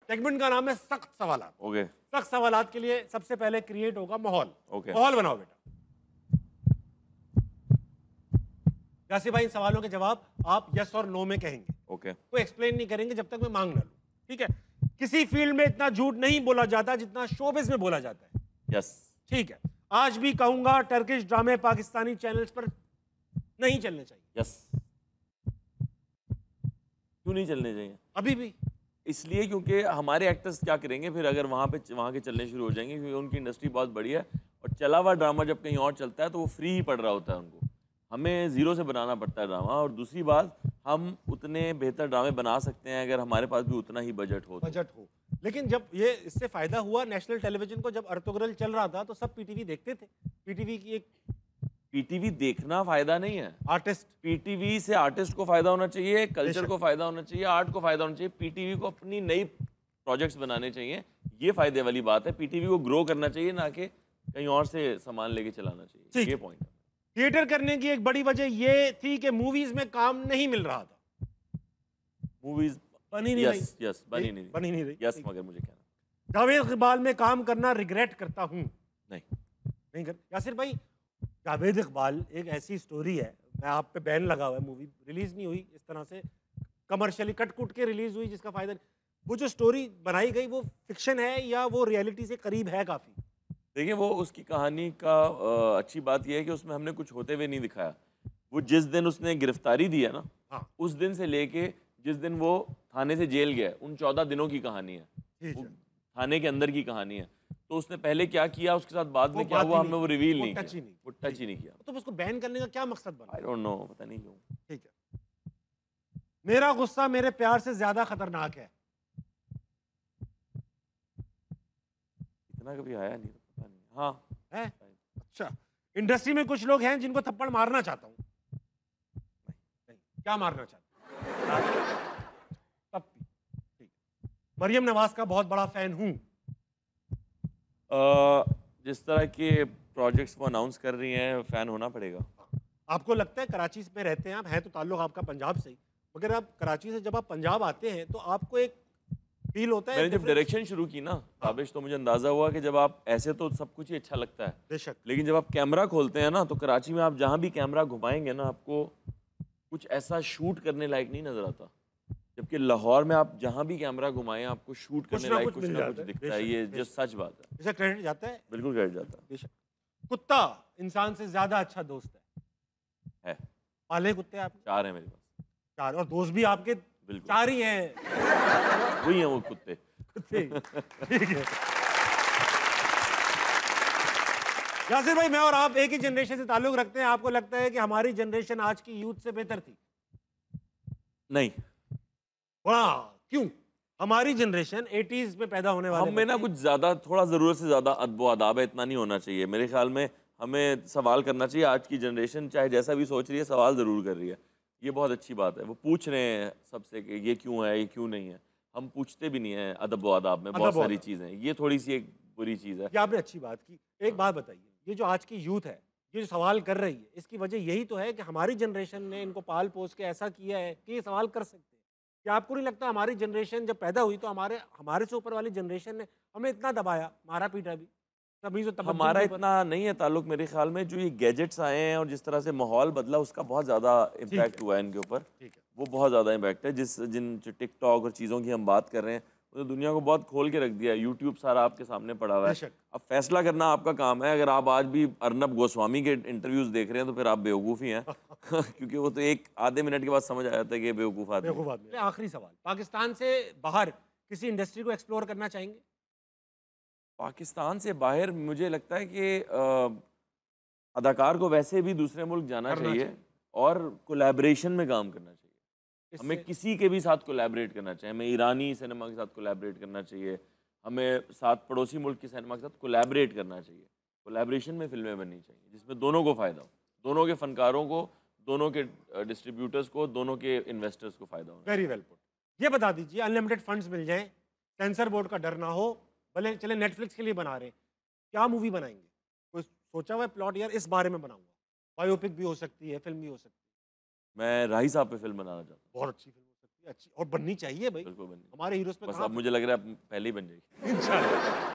Segment का नाम है सख्त सवालात। ओके। सख्त सवालात के लिए सबसे पहले क्रिएट होगा माहौल। ओके। माहौल बनाओ बेटा। यासिर भाई, इन सवालों के जवाब आप यस और नो में कहेंगे। ओके। कोई एक्सप्लेन नहीं करेंगे जब तक मैं मांग ना लूं, ठीक है? किसी फील्ड में इतना झूठ नहीं बोला जाता जितना शोबिज़ में बोला जाता है। यस। ठीक है। आज भी कहूंगा टर्किश ड्रामे पाकिस्तानी चैनल्स पर नहीं चलने चाहिए। यस। क्यों नहीं चलने चाहिए? अभी भी इसलिए क्योंकि हमारे एक्टर्स क्या करेंगे फिर अगर वहाँ के चलने शुरू हो जाएंगे, क्योंकि उनकी इंडस्ट्री बहुत बड़ी है और चला हुआ ड्रामा जब कहीं और चलता है तो वो फ्री ही पड़ रहा होता है उनको। हमें ज़ीरो से बनाना पड़ता है ड्रामा। और दूसरी बात, हम उतने बेहतर ड्रामे बना सकते हैं अगर हमारे पास भी उतना ही बजट हो। लेकिन जब ये इससे फायदा हुआ नेशनल टेलीविजन को, जब अर्तुगरल चल रहा था तो सब पीटीवी देखते थे। पीटीवी की एक पीटीवी देखना फायदा नहीं है। आर्टिस्ट, पीटीवी से आर्टिस्ट को फायदा होना चाहिए, कल्चर को फायदा होना चाहिए, आर्ट को फायदा होना चाहिए। पीटीवी को अपनी नई प्रोजेक्ट्स बनाने चाहिए, ये फायदे वाली बात है। पीटीवी को ग्रो करना चाहिए, ना कि कहीं और से सामान लेके चलाना चाहिए। ये पॉइंट है। थिएटर करने की एक बड़ी वजह ये थी कि मूवीज में काम नहीं मिल रहा था। मूवीज बनी नहीं रही। यस, बनी नहीं रही। यस, मगर मुझे कहना, जावेद इकबाल में काम करना रिग्रेट करता हूँ। नहीं कर यासिर भाई, जावेद इकबाल एक ऐसी स्टोरी है, मैं आप पे बैन लगा हुआ है, मूवी रिलीज नहीं हुई इस तरह से, कमर्शियली कट कुट के रिलीज हुई जिसका फायदा नहीं। वो जो स्टोरी बनाई गई वो फिक्शन है या वो रियलिटी से करीब है काफी? देखिए, वो उसकी कहानी का अच्छी बात यह है कि उसमें हमने कुछ होते हुए नहीं दिखाया। वो जिस दिन उसने गिरफ्तारी दी है ना, हाँ। उस दिन से लेके जिस दिन वो थाने से जेल गया, उन 14 दिनों की कहानी है। वो थाने के अंदर की कहानी है। तो उसने पहले क्या किया, उसके साथ बाद में क्या हुआ, हमें वो रिवील नहीं किया, वो टच ही नहीं किया। तो उसको बैन करने का क्या मकसद बना? आई डोंट नो, पता नहीं क्यों। ठीक है। मेरा गुस्सा मेरे प्यार से ज्यादा खतरनाक है। इतना कभी आया नहीं, पता नहीं। हाँ है? अच्छा। इंडस्ट्री में कुछ लोग हैं जिनको थप्पड़ मारना चाहता हूँ। नहीं। क्या मारना चाहता हूँ? ठीक। मरियम नवाज का बहुत बड़ा फैन हूँ। जिस तरह के प्रोजेक्ट्स वो अनाउंस कर रही हैं, फैन होना पड़ेगा। आपको लगता है, कराची में रहते हैं आप, है तो ताल्लुक आपका पंजाब से ही, मगर आप कराची से जब आप पंजाब आते हैं तो आपको एक फील होता है? मैंने जब डायरेक्शन शुरू की ना ताबिश, तो मुझे अंदाजा हुआ कि जब आप ऐसे तो सब कुछ ही अच्छा लगता है बेशक, लेकिन जब आप कैमरा खोलते हैं ना, तो कराची में आप जहाँ भी कैमरा घुमाएंगे ना, आपको कुछ ऐसा शूट करने लायक नहीं नजर आता। जबकि लाहौर में आप जहाँ भी कैमरा घुमाएं, आपको शूट करने लायक कुछ ना कुछ दिखता है। ये जो सच बात है। इसे क्रेडिट जाता है? बिल्कुल क्रेडिट जाता है। बेशक। कुत्ता इंसान से ज्यादा अच्छा दोस्त है। पाले कुत्ते आप? 4 हैं मेरे पास। 4? और दोस्त भी आपके 4 ही हैं? वही हैं वो कुत्ते। ठीक है। यासिर भाई, मैं और आप एक ही जनरेशन से ताल्लुक रखते हैं। आपको लगता है कि हमारी जनरेशन आज की यूथ से बेहतर थी? नहीं। क्यों? हमारी जनरेशन 80s में पैदा होने वाले, हमें ना कुछ ज्यादा, थोड़ा जरूरत से ज्यादा अदब आदाब है, इतना नहीं होना चाहिए मेरे ख्याल में। हमें सवाल करना चाहिए। आज की जनरेशन चाहे जैसा भी सोच रही है, सवाल जरूर कर रही है। ये बहुत अच्छी बात है। वो पूछ रहे हैं सबसे कि ये क्यों है, ये क्यों नहीं है। हम पूछते भी नहीं है अदब व आदाब में बहुत सारी चीजें। ये थोड़ी सी एक बुरी चीज है। ये आपने अच्छी बात की। एक बात बताइए, ये जो आज की यूथ है, ये जो सवाल कर रही है, इसकी वजह यही तो है कि हमारी जनरेशन ने इनको पाल पोस के ऐसा किया है कि ये सवाल कर सकते हैं। क्या आपको नहीं लगता हमारी जनरेशन जब पैदा हुई तो हमारे से ऊपर वाली जनरेशन ने हमें इतना दबाया, मारा पीटा भी? हमारा इतना नहीं है ताल्लुक मेरे ख्याल में। जो ये गैजेट्स आए हैं और जिस तरह से माहौल बदला, उसका बहुत ज़्यादा इम्पैक्ट हुआ है इनके ऊपर। वो बहुत ज़्यादा इम्पैक्ट है। जिन टिकटॉक और चीज़ों की हम बात कर रहे हैं, तो दुनिया को बहुत खोल के रख दिया है। यूट्यूब सारा आपके सामने पड़ा हुआ है। अब फैसला करना आपका काम है। अगर आप आज भी अर्नब गोस्वामी के इंटरव्यूज देख रहे हैं तो फिर आप बेवकूफ़ ही हैं क्योंकि वो तो एक आधे मिनट के बाद समझ आ जाता है कि बेवकूफ़ आदमी। आखिरी सवाल, पाकिस्तान से बाहर किसी इंडस्ट्री को एक्सप्लोर करना चाहेंगे? पाकिस्तान से बाहर मुझे लगता है कि अदाकार को वैसे भी दूसरे मुल्क जाना चाहिए और कोलैबोरेशन में काम करना चाहिए। हमें किसी के भी साथ कोलैबोरेट करना चाहिए। हमें ईरानी सिनेमा के साथ कोलैबोरेट करना चाहिए। हमें साथ पड़ोसी मुल्क के सिनेमा के साथ कोलैबोरेट करना चाहिए। कोलैबोरेशन में फिल्में बननी चाहिए जिसमें दोनों को फ़ायदा हो, दोनों के फनकारों को, दोनों के डिस्ट्रीब्यूटर्स को, दोनों के इन्वेस्टर्स को फ़ायदा हो। Very well put. ये बता दीजिए, अनलिमिटेड फंड्स मिल जाएं, सेंसर बोर्ड का डर ना हो, भले चले नेटफ्लिक्स के लिए बना रहे हैं, क्या मूवी बनाएंगे? कोई सोचा हुआ है प्लॉट, यार इस बारे में बनाऊंगा? बायोपिक भी हो सकती है, फिल्म भी हो सकती है। मैं राही साहब पे फिल्म बनाना चाहता हूँ। बहुत अच्छी फिल्म हो सकती है। अच्छी और बननी चाहिए भाई। बिल्कुल बन हमारे हीरोज में बस कहाँ अब मुझे लग रहा है अब पहले ही बन जाएगी। इंशाल्लाह।